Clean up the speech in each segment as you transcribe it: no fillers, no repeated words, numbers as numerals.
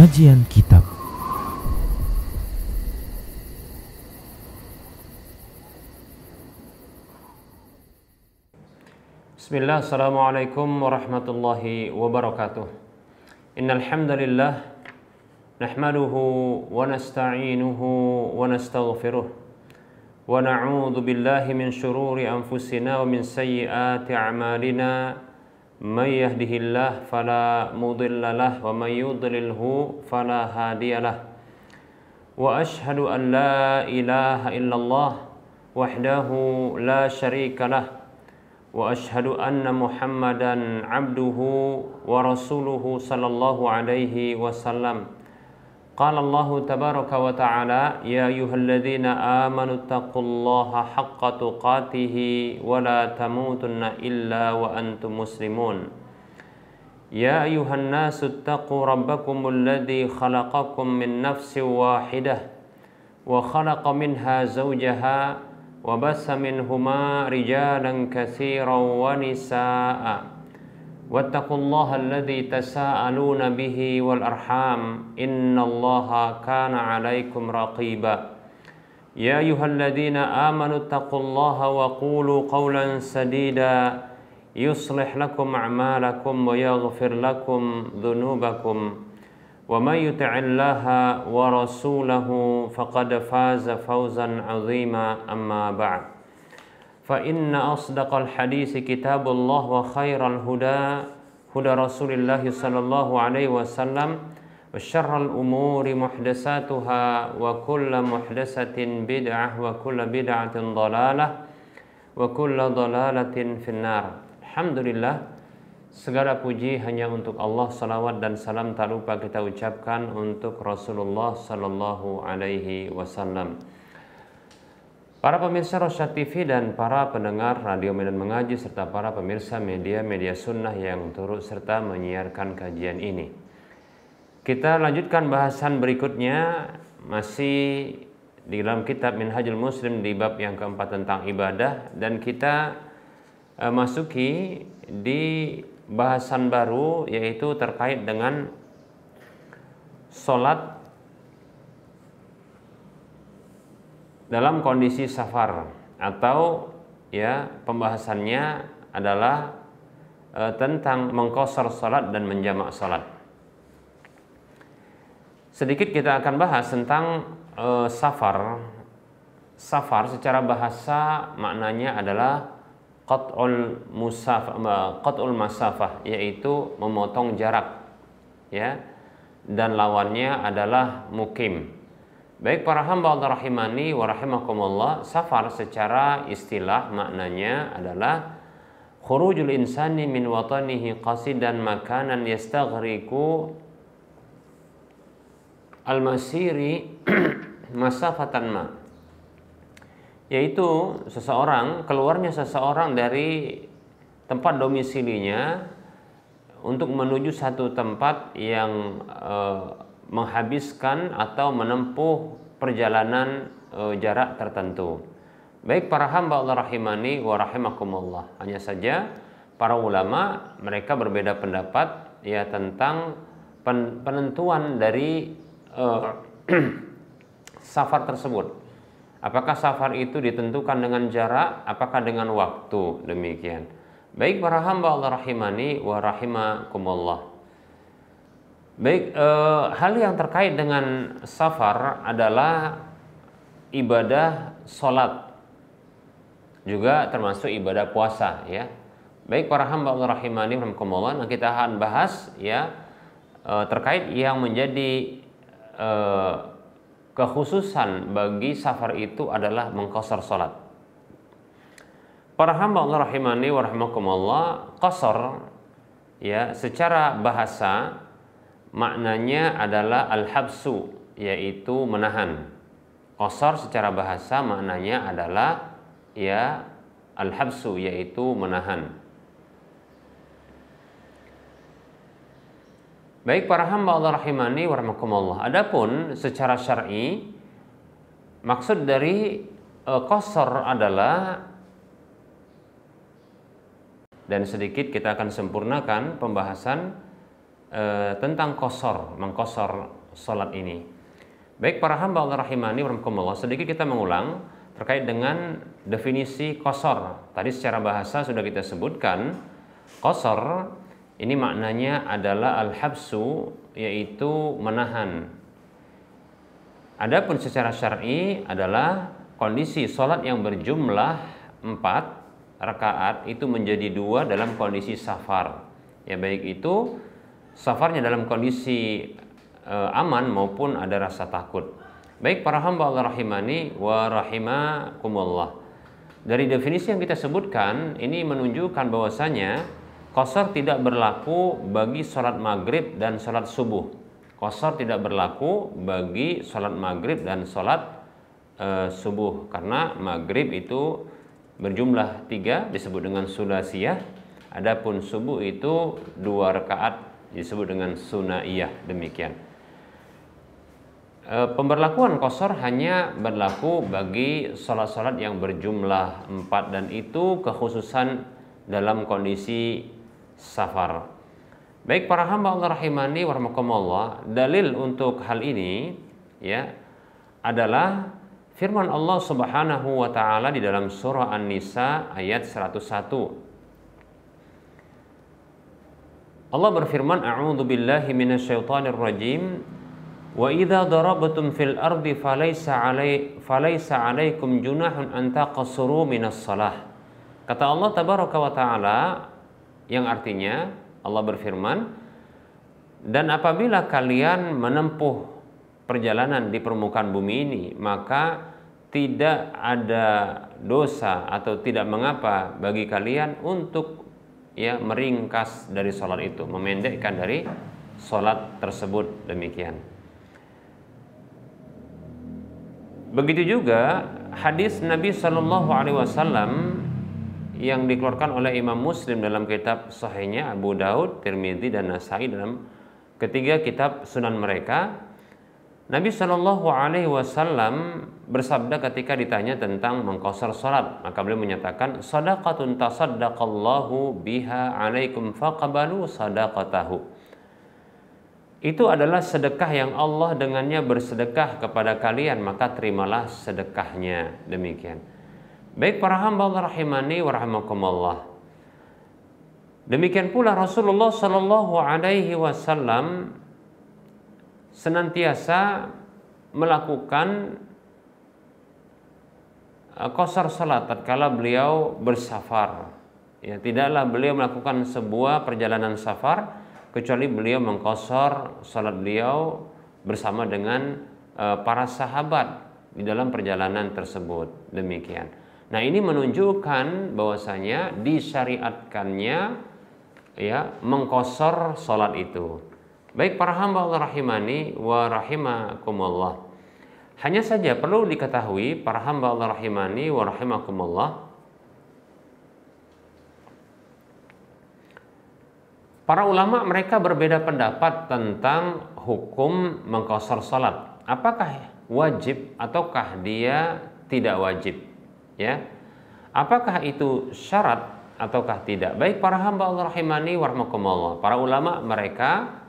Kajian Kitab. Bismillah, assalamualaikum warahmatullahi wabarakatuh. Innal hamdalillah nahmaduhu wa nasta'inuhu wa nastaghfiruh wa na'udzu billahi min shururi anfusina wa min sayyiati a'malina. May yahdihillahu fala mudilla lahu wa may yudlilhu fala hadiyalah. Wa ashhadu an la ilaha illallah wahdahu la syarika lah. Wa ashhadu anna Muhammadan abduhu wa rasuluhu sallallahu alaihi wasallam. Qala Allah tabaraka wa ta'ala, ya ayyuhalladzina amanu taqullaha haqqa tuqatih wa la tamutunna illa wa antum muslimun. Ya ayyuhan nasu taqu rabbakumul ladzi khalaqakum min nafsin wahidah wa khalaqa minha zawjaha wa bassa minhuma rijalan katsiran wa nisaa'a. Wattaqullaha alladzi tasaaluna bihi wal arham, innallaha kana 'alaikum raqiba. Ya ayyuhalladzina amanu taqullaha wa qulu qawlan sadida yuslih lakum a'malakum wa yaghfir lakum dhunubakum. Wa may yuti'illaha wa rasulahu faqad faza fawzan 'azima. Amma ba'd. Fa inna asdaqal hadisi kitabullah wa khairal huda huda Rasulillah sallallahu alaihi wasallam wa syarral umuri muhdatsatuha wa kullu muhdatsatin bid'ah wa kullu bid'atin dhalalah wa kullu dhalalatin finnar. Alhamdulillah, segala puji hanya untuk Allah, salawat dan salam tak lupa kita ucapkan untuk Rasulullah sallallahu alaihi wasallam. Para pemirsa Rosyad TV dan para pendengar Radio Medan Mengaji serta para pemirsa media-media sunnah yang turut serta menyiarkan kajian ini. Kita lanjutkan bahasan berikutnya, masih di dalam kitab Minhajul Muslim di bab yang keempat tentang ibadah, dan kita masuki di bahasan baru, yaitu terkait dengan sholat dalam kondisi safar, atau ya pembahasannya adalah tentang mengqashar salat dan menjamak salat. Sedikit kita akan bahas tentang safar. Safar secara bahasa maknanya adalah qat'ul masafah, yaitu memotong jarak, ya, dan lawannya adalah mukim. Baik para hamba Allah rahimani wa rahimakumullah, safar secara istilah maknanya adalah khurujul insani min watanihi qasidan makanan yastaghriqu al-masiri masafatan ma, yaitu keluarnya seseorang dari tempat domisilinya untuk menuju satu tempat yang menghabiskan atau menempuh perjalanan jarak tertentu. Baik para hamba Allah rahimani wa rahimakumullah, hanya saja para ulama mereka berbeda pendapat ya tentang penentuan dari safar tersebut. Apakah safar itu ditentukan dengan jarak, apakah dengan waktu, demikian. Baik para hamba Allah rahimani wa rahimakumullah. Baik, hal yang terkait dengan safar adalah ibadah sholat, juga termasuk ibadah puasa, ya. Baik para hamba Allah rahimani rahimakumullah, kita akan bahas ya terkait yang menjadi kekhususan bagi safar itu adalah mengqashar sholat. Para hamba Allah rahimani rahimakumullah, qashar ya secara bahasa maknanya adalah al-habsu, yaitu menahan. Qashar secara bahasa maknanya adalah ya al-habsu, yaitu menahan. Baik para hamba Allah rahimani wa rahimakumullah. Adapun secara syar'i, maksud dari qashar adalah, dan sedikit kita akan sempurnakan pembahasan tentang mengqashar salat ini. Baik para hamba Allah rahimani warahmatullah, sedikit kita mengulang terkait dengan definisi qashar. Tadi secara bahasa sudah kita sebutkan, qashar ini maknanya adalah al-habsu, yaitu menahan. Adapun secara syar'i adalah kondisi salat yang berjumlah 4 rakaat itu menjadi 2 dalam kondisi safar. Ya, baik itu safarnya dalam kondisi aman maupun ada rasa takut. Baik para hamba Allah rahimani wa rahimakumullah. Dari definisi yang kita sebutkan ini menunjukkan bahwasanya qashar tidak berlaku bagi salat maghrib dan salat subuh. Qashar tidak berlaku bagi salat maghrib dan salat subuh, karena maghrib itu berjumlah 3 disebut dengan sulasiyah, adapun subuh itu 2 rakaat disebut dengan sunaiyah. Demikian. Pemberlakuan qashar hanya berlaku bagi salat-salat yang berjumlah 4 dan itu kekhususan dalam kondisi safar. Baik para hamba Allah rahimani warahmatullah, dalil untuk hal ini ya adalah firman Allah Subhanahu wa taala di dalam surah An-Nisa ayat 101. Allah berfirman, a'udzu billahi minasyaitonir rajim. Wa idza darabtum fil ardi falaysa 'alaikum junahun an taqsuru minas shalah. Kata Allah tabaraka wa taala, yang artinya Allah berfirman, dan apabila kalian menempuh perjalanan di permukaan bumi ini, maka tidak ada dosa atau tidak mengapa bagi kalian untuk meringkas dari sholat itu, memendekkan dari sholat tersebut. Demikian. Begitu juga hadis Nabi Shallallahu Alaihi Wasallam yang dikeluarkan oleh Imam Muslim dalam kitab Sahihnya, Abu Daud, Tirmidzi dan Nasai dalam ketiga kitab sunan mereka. Nabi Shallallahu Alaihi Wasallam bersabda ketika ditanya tentang mengqashar salat, maka beliau menyatakan, sadaqatun tasaddaqallahu biha alaikum faqbalu sadaqatahu. Itu adalah sedekah yang Allah dengannya bersedekah kepada kalian, maka terimalah sedekahnya. Demikian. Baik para hamba Allah rahimani wa rahimakumullah. Demikian pula Rasulullah Shallallahu Alaihi Wasallam senantiasa melakukan qashar salat tatkala beliau bersafar. Ya, tidaklah beliau melakukan sebuah perjalanan safar kecuali beliau mengqashar salat beliau bersama dengan para sahabat di dalam perjalanan tersebut. Demikian. Nah, ini menunjukkan bahwasanya disyariatkannya mengqashar salat itu. Baik para hamba Allah rahimani wa rahimakumullah. Hanya saja perlu diketahui para hamba Allah rahimani wa rahimakumullah, para ulama mereka berbeda pendapat tentang hukum mengqashar salat. Apakah wajib ataukah dia tidak wajib? Ya, apakah itu syarat ataukah tidak? Baik para hamba Allah rahimani warahmatullah, para ulama mereka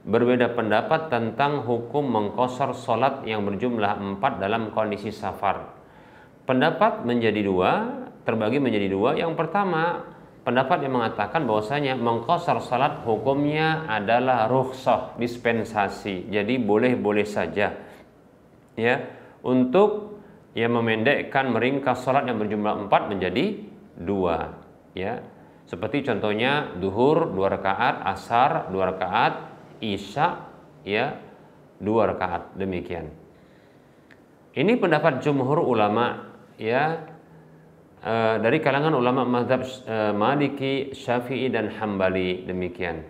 berbeda pendapat tentang hukum mengqashar salat yang berjumlah 4 dalam kondisi safar. Pendapat menjadi 2, terbagi menjadi 2. Yang pertama, pendapat yang mengatakan bahwasanya mengqashar salat hukumnya adalah rukhsah, dispensasi. Jadi boleh-boleh saja untuk memendekkan, meringkas salat yang berjumlah 4 menjadi 2. Seperti contohnya duhur 2 rakaat, asar 2 rakaat, isya 2 rakaat. Demikian. Ini pendapat jumhur ulama dari kalangan ulama mazhab Maliki, Syafi'i dan Hambali. Demikian.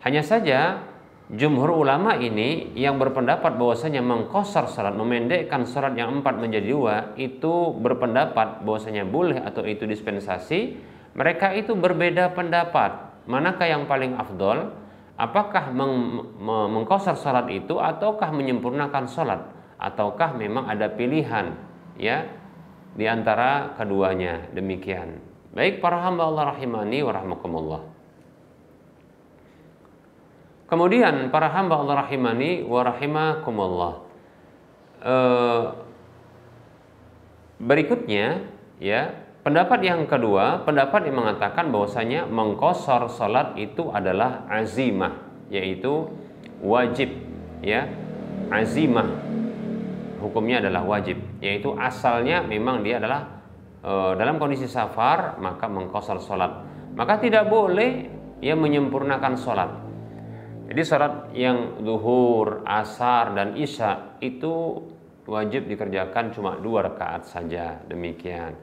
Hanya saja jumhur ulama ini yang berpendapat bahwasanya mengqashar salat, memendekkan salat yang 4 menjadi 2, itu berpendapat bahwasanya boleh atau itu dispensasi. Mereka itu berbeda pendapat. Manakah yang paling afdol? Apakah mengqashar salat itu ataukah menyempurnakan salat? Ataukah memang ada pilihan di antara keduanya? Demikian. Baik para hamba Allah rahimani wa rahmakumullah. Kemudian para hamba Allah rahimani wa rahimakumullah. Berikutnya ya, pendapat yang kedua, pendapat yang mengatakan bahwasanya mengqashar salat itu adalah azimah, yaitu wajib ya. Azimah hukumnya adalah wajib, yaitu asalnya memang dia adalah dalam kondisi safar maka mengqashar salat. Maka tidak boleh ia menyempurnakan salat. Jadi salat yang zuhur, asar dan isya itu wajib dikerjakan cuma 2 rakaat saja, demikian.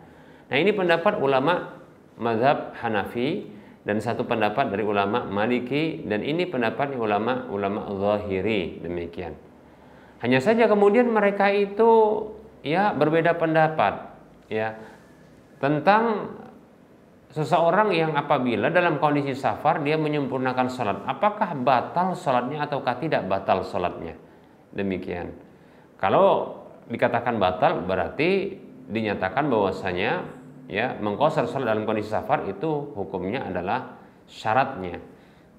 Nah, ini pendapat ulama mazhab Hanafi dan satu pendapat dari ulama Maliki, dan ini pendapat ulama Zahiri, demikian. Hanya saja kemudian mereka itu ya berbeda pendapat ya tentang seseorang yang apabila dalam kondisi safar dia menyempurnakan salat, apakah batal salatnya ataukah tidak batal salatnya, demikian. Kalau dikatakan batal berarti dinyatakan bahwasanya ya mengqashar salat dalam kondisi safar itu hukumnya adalah syaratnya.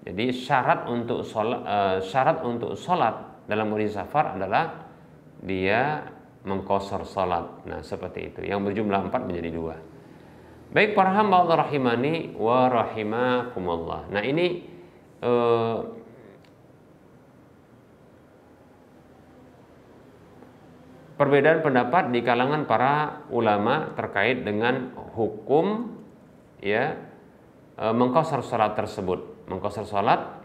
Jadi syarat untuk salat dalam kondisi safar adalah dia mengqashar salat. Nah, seperti itu. Yang berjumlah 4 menjadi 2. Baik para hamba Allah rahimani wa rahimakumullah. Nah, ini perbedaan pendapat di kalangan para ulama terkait dengan hukum ya mengqashar salat tersebut. Mengqashar salat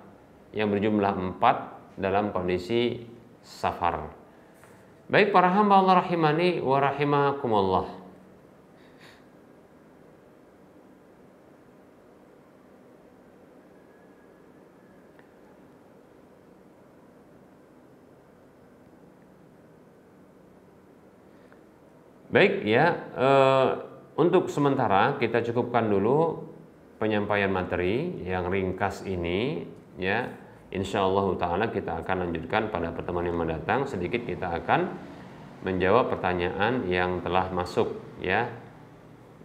yang berjumlah 4 dalam kondisi safar. Baik para hamba Allah rahimani wa rahimakumullah. Baik ya, untuk sementara kita cukupkan dulu penyampaian materi yang ringkas ini ya. Insyaallah taala kita akan lanjutkan pada pertemuan yang mendatang. Sedikit kita akan menjawab pertanyaan yang telah masuk ya.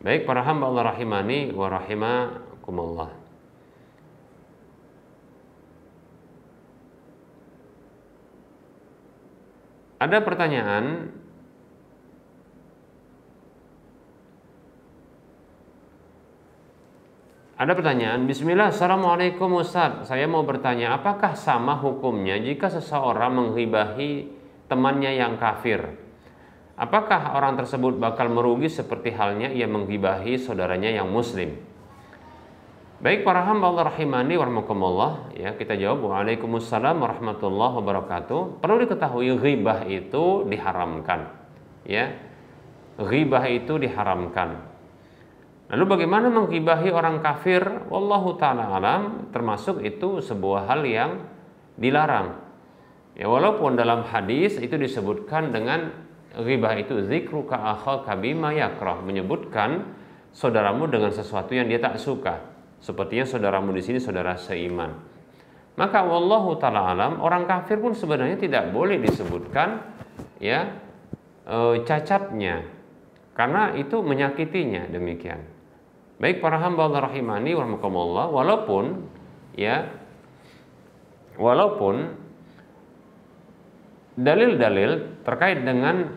Baik para hamba Allah rahimani wa rahimakumullah. Ada pertanyaan. Ada pertanyaan, bismillah, assalamualaikum Ustaz. Saya mau bertanya, apakah sama hukumnya jika seseorang menghibahi temannya yang kafir? Apakah orang tersebut bakal merugi seperti halnya ia menghibahi saudaranya yang muslim? Baik para hamba Allah rahimani warahmatullah, ya kita jawab waalaikumsalam warahmatullahi wabarakatuh. Perlu diketahui ghibah itu diharamkan, ya. Ghibah itu diharamkan. Lalu bagaimana menghibahi orang kafir? Wallahu ta'ala alam, termasuk itu sebuah hal yang dilarang. Ya, walaupun dalam hadis itu disebutkan dengan ghibah itu zikruka akhaka bima yakrah, menyebutkan saudaramu dengan sesuatu yang dia tak suka. Sepertinya saudaramu di sini saudara seiman. Maka wallahu ta'ala alam, orang kafir pun sebenarnya tidak boleh disebutkan ya cacatnya, karena itu menyakitinya, demikian. Baik para hamba Allah rahimani wa rahmakumullah, walaupun dalil-dalil terkait dengan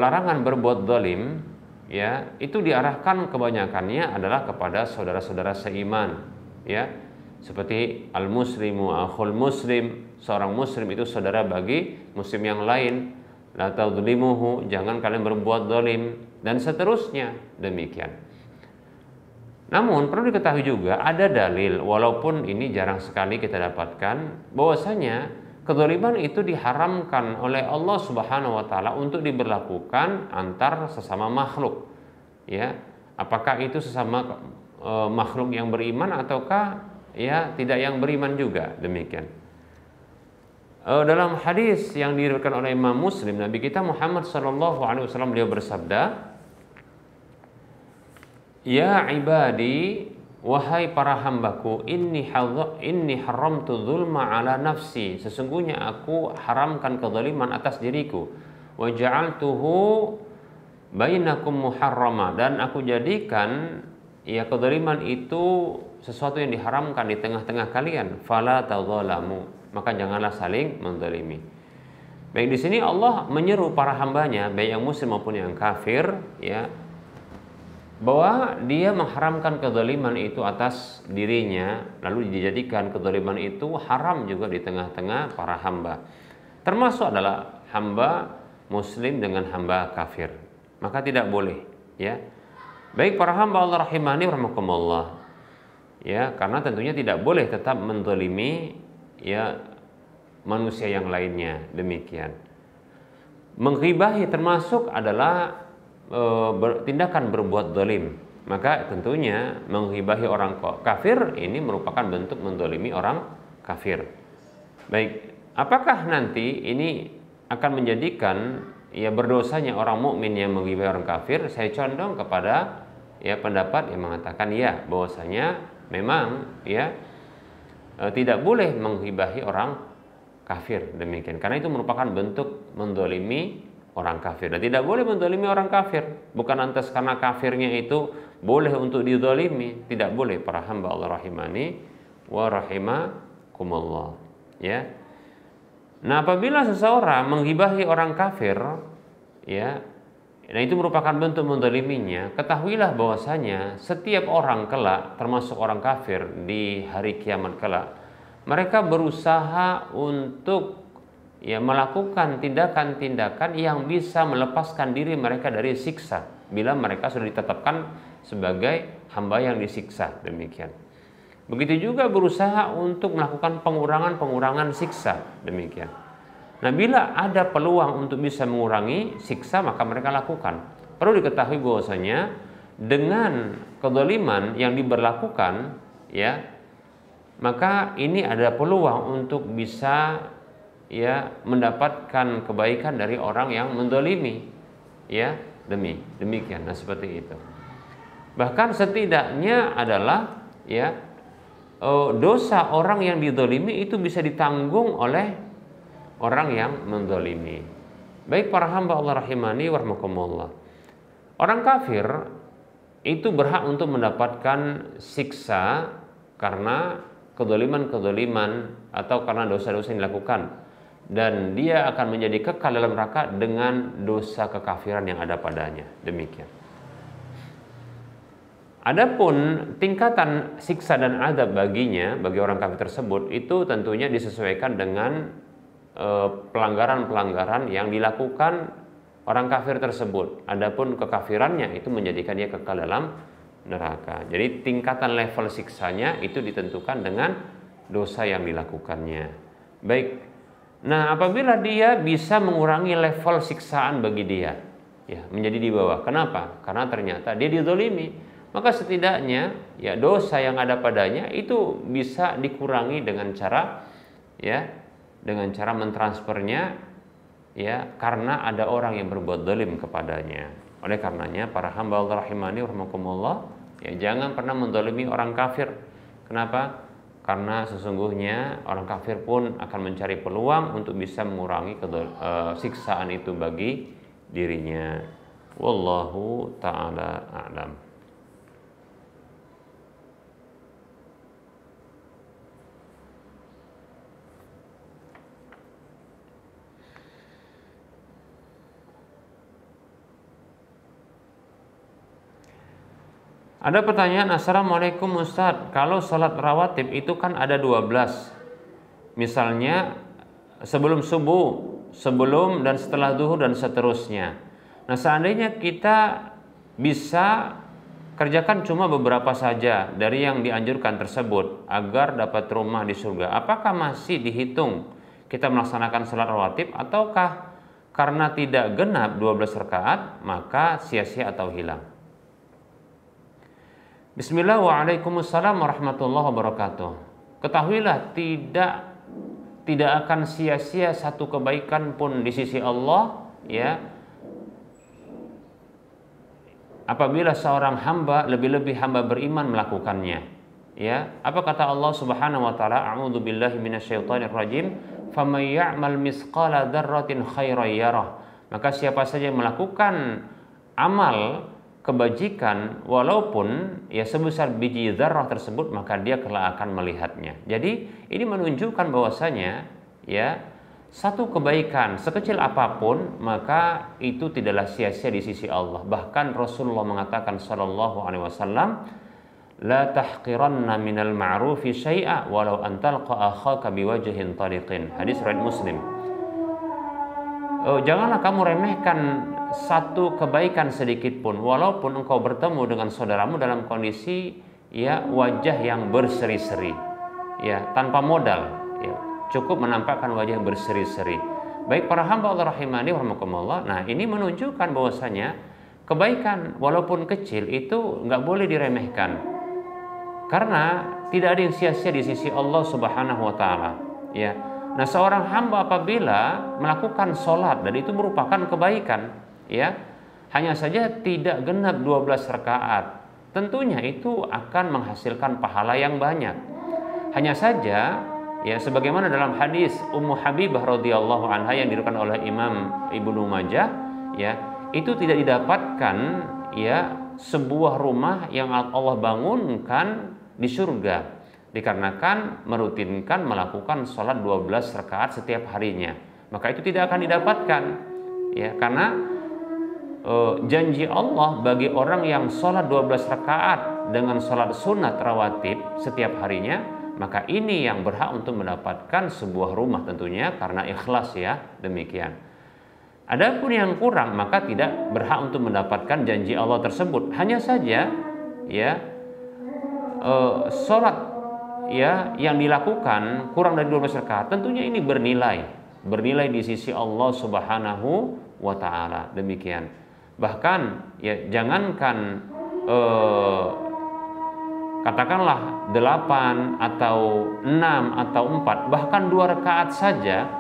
larangan berbuat zalim ya itu diarahkan kebanyakannya adalah kepada saudara-saudara seiman ya, seperti al-muslimu akhul muslim, seorang muslim itu saudara bagi muslim yang lain, la tadzlimuhu, jangan kalian berbuat zalim, dan seterusnya, demikian. Namun perlu diketahui juga ada dalil, walaupun ini jarang sekali kita dapatkan, bahwasanya kezaliman itu diharamkan oleh Allah Subhanahu wa taala untuk diberlakukan antar sesama makhluk. Ya, apakah itu sesama makhluk yang beriman ataukah ya tidak yang beriman juga, demikian. Dalam hadis yang diriwayatkan oleh Imam Muslim, Nabi kita Muhammad sallallahu alaihi wasallam beliau bersabda, ya ibadi, wahai para hambaku, inni haramtu zulma ala nafsi, sesungguhnya aku haramkan kezaliman atas diriku, wa ja'altuhu bainakum muharrama, dan aku jadikan ya kezaliman itu sesuatu yang diharamkan di tengah-tengah kalian, fala tadzalamu, maka janganlah saling menzalimi. Baik, di sini Allah menyeru para hambanya, baik yang muslim maupun yang kafir, ya, bahwa dia mengharamkan kezaliman itu atas dirinya, lalu dijadikan kezaliman itu haram juga di tengah-tengah para hamba. Termasuk adalah hamba muslim dengan hamba kafir. Maka tidak boleh, ya. Baik para hamba Allah rahimani rahimakumullah. Ya, karena tentunya tidak boleh tetap menzalimi ya manusia yang lainnya, demikian. Menghibahi termasuk adalah tindakan berbuat zalim. Maka tentunya menghibahi orang kafir ini merupakan bentuk menzalimi orang kafir. Baik, apakah nanti ini akan menjadikan ya berdosanya orang mukmin yang menghibahi orang kafir? Saya condong kepada ya pendapat yang mengatakan ya, bahwasanya memang ya tidak boleh menghibahi orang kafir, demikian, karena itu merupakan bentuk menzalimi orang kafir, dan tidak boleh menzalimi orang kafir. Bukan lantas karena kafirnya itu boleh untuk dizalimi, tidak boleh para hamba Allah rahimani wa rahimakumullah, ya. Nah, apabila seseorang menghibahi orang kafir, ya, nah itu merupakan bentuk menzaliminya, ketahuilah bahwasanya setiap orang kelak, termasuk orang kafir di hari kiamat kelak, mereka berusaha untuk ya melakukan tindakan-tindakan yang bisa melepaskan diri mereka dari siksa bila mereka sudah ditetapkan sebagai hamba yang disiksa, demikian. Begitu juga berusaha untuk melakukan pengurangan siksa, demikian. Nah, bila ada peluang untuk bisa mengurangi siksa, maka mereka lakukan. Perlu diketahui bahwasanya dengan kezaliman yang diberlakukan, ya, maka ini ada peluang untuk bisa ya mendapatkan kebaikan dari orang yang menzalimi, ya, demikian. Nah, seperti itu. Bahkan setidaknya adalah ya dosa orang yang dizalimi itu bisa ditanggung oleh orang yang menzalimi. Baik para hamba Allah rahimani wa rahmakumullah. Orang kafir itu berhak untuk mendapatkan siksa karena kezaliman atau karena dosa-dosa yang dilakukan, dan dia akan menjadi kekal dalam neraka dengan dosa kekafiran yang ada padanya, demikian. Adapun tingkatan siksa dan azab baginya, bagi orang kafir tersebut, itu tentunya disesuaikan dengan pelanggaran-pelanggaran yang dilakukan orang kafir tersebut. Adapun kekafirannya itu menjadikan dia kekal dalam neraka. Jadi tingkatan level siksanya itu ditentukan dengan dosa yang dilakukannya. Baik. Nah, apabila dia bisa mengurangi level siksaan bagi dia, ya, menjadi di bawah. Kenapa? Karena ternyata dia dizalimi. Maka setidaknya ya dosa yang ada padanya itu bisa dikurangi dengan cara ya dengan cara mentransfernya, ya, karena ada orang yang berbuat zalim kepadanya. Oleh karenanya para hamba Allah rahimani rahimakumullah, ya, jangan pernah menzalimi orang kafir. Kenapa? Karena sesungguhnya orang kafir pun akan mencari peluang untuk bisa mengurangi siksaan itu bagi dirinya. Wallahu ta'ala a'lam. Ada pertanyaan, Assalamualaikum Ustadz, kalau sholat rawatib itu kan ada 12, misalnya sebelum subuh, sebelum dan setelah zuhur dan seterusnya. Nah, seandainya kita bisa kerjakan cuma beberapa saja dari yang dianjurkan tersebut agar dapat rumah di surga, apakah masih dihitung kita melaksanakan sholat rawatib, ataukah karena tidak genap 12 rakaat maka sia-sia atau hilang? Bismillah, waalaikumsalam warahmatullahi wabarakatuh. Ketahuilah tidak akan sia-sia satu kebaikan pun di sisi Allah, ya, apabila seorang hamba, lebih-lebih hamba beriman melakukannya. Ya, apa kata Allah Subhanahu wa taala? A'udzu billahi minasyaitonir rajim. Faman ya'mal misqala dzarratin khairan yarah. Maka siapa saja yang melakukan amal kebajikan walaupun ya sebesar biji zarrah tersebut, maka dia kelak akan melihatnya. Jadi ini menunjukkan bahwasanya ya satu kebaikan sekecil apapun maka itu tidaklah sia-sia di sisi Allah. Bahkan Rasulullah mengatakan sallallahu alaihi wasallam, la tahqiranna minal ma'rufi syai'a walau an talqa akhaka biwajhin tariqin. Hadis riwayat Muslim. Janganlah kamu remehkan satu kebaikan sedikit pun walaupun engkau bertemu dengan saudaramu dalam kondisi ya wajah yang berseri-seri, ya tanpa modal, ya cukup menampakkan wajah yang berseri-seri. Baik para hamba Allah rahimani wa rahimakumullah. Nah, ini menunjukkan bahwasanya kebaikan walaupun kecil itu nggak boleh diremehkan, karena tidak ada yang sia-sia di sisi Allah Subhanahu wa taala, ya. Nah, seorang hamba apabila melakukan sholat dan itu merupakan kebaikan, ya, hanya saja tidak genap 12 rakaat, tentunya itu akan menghasilkan pahala yang banyak. Hanya saja, ya, sebagaimana dalam hadis Ummu Habibah radhiyallahu anha yang diriwayatkan oleh Imam Ibnu Majah, ya, itu tidak didapatkan, ya, sebuah rumah yang Allah bangunkan di surga, dikarenakan merutinkan melakukan sholat 12 rakaat setiap harinya. Maka itu tidak akan didapatkan, ya, karena janji Allah bagi orang yang sholat 12 rakaat dengan sholat sunat rawatib setiap harinya, maka ini yang berhak untuk mendapatkan sebuah rumah tentunya karena ikhlas, ya, demikian. Adapun yang kurang maka tidak berhak untuk mendapatkan janji Allah tersebut. Hanya saja, ya, sholat, ya, yang dilakukan kurang dari 12 rakaat tentunya ini bernilai di sisi Allah Subhanahu wa taala, demikian. Bahkan ya jangankan katakanlah 8 atau 6 atau 4, bahkan 2 rakaat saja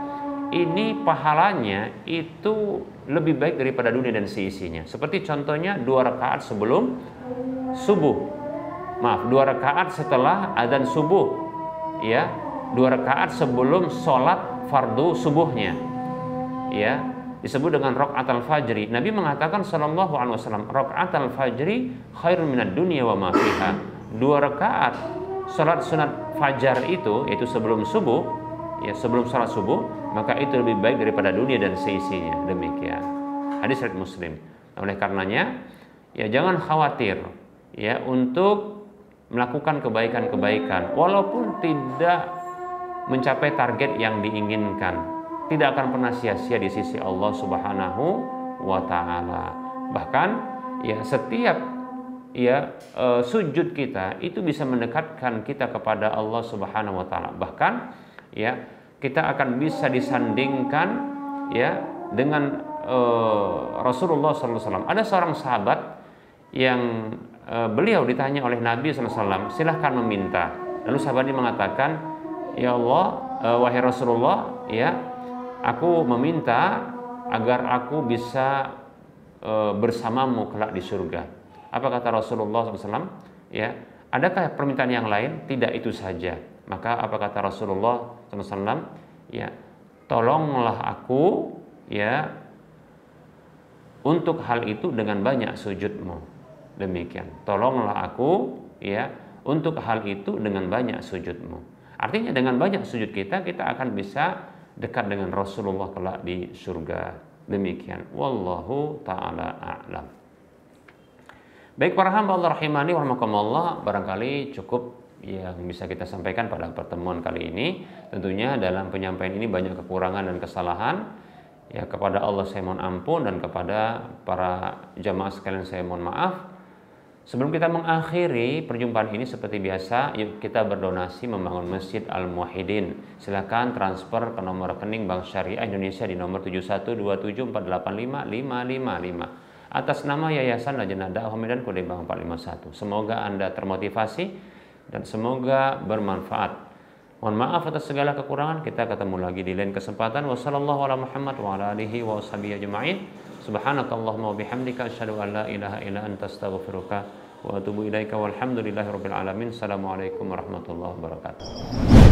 ini pahalanya itu lebih baik daripada dunia dan seisinya. Seperti contohnya 2 rakaat sebelum subuh. 2 rakaat setelah adzan subuh, ya, 2 rakaat sebelum sholat fardu subuhnya, ya, disebut dengan raqatul fajri. Nabi mengatakan sallallahu alaihi wasallam, raqatul fajri khairun minad dunya wa ma fiha. 2 rakaat sholat sunat fajar itu, yaitu sebelum subuh, ya, sebelum sholat subuh, maka itu lebih baik daripada dunia dan seisinya, demikian. Hadis riwayat Muslim. Oleh karenanya, ya jangan khawatir, ya, untuk melakukan kebaikan-kebaikan walaupun tidak mencapai target yang diinginkan, tidak akan pernah sia-sia di sisi Allah Subhanahu wa taala. Bahkan ya setiap, ya, sujud kita itu bisa mendekatkan kita kepada Allah Subhanahu wa taala. Bahkan ya kita akan bisa disandingkan, ya, dengan Rasulullah SAW. Ada seorang sahabat yang beliau ditanya oleh Nabi SAW, silahkan meminta. Lalu sahabat ini mengatakan, ya Allah, wahai Rasulullah, ya, aku meminta agar aku bisa bersamamu kelak di surga. Apa kata Rasulullah SAW? Ya, adakah permintaan yang lain? Tidak, itu saja. Maka apa kata Rasulullah SAW? Ya, tolonglah aku, ya, untuk hal itu dengan banyak sujudmu. Demikian, tolonglah aku, ya, untuk hal itu dengan banyak sujudmu. Artinya dengan banyak sujud kita akan bisa dekat dengan Rasulullah kelak di surga. Demikian, wallahu ta'ala a'lam. Baik para hamba Allah rahimani wa rahimakumullah, barangkali cukup yang bisa kita sampaikan pada pertemuan kali ini. Tentunya dalam penyampaian ini banyak kekurangan dan kesalahan. Ya, kepada Allah saya mohon ampun dan kepada para jamaah sekalian saya mohon maaf. Sebelum kita mengakhiri perjumpaan ini, seperti biasa, yuk kita berdonasi membangun Masjid Al-Muwahhidin. Silakan transfer ke nomor rekening Bank Syariah Indonesia di nomor 7127485555 atas nama Yayasan Lajnah Dakwah Medan kode bank 451. Semoga Anda termotivasi dan semoga bermanfaat. Mohon maaf atas segala kekurangan. Kita ketemu lagi di lain kesempatan. Wassalamualaikum warahmatullahi wabarakatuh. Subhanakallahumma wa bihamdika asyhadu an la ilaha illa anta astaghfiruka wa atubu ilaika walhamdulillahi rabbil alamin. Assalamualaikum warahmatullahi wabarakatuh.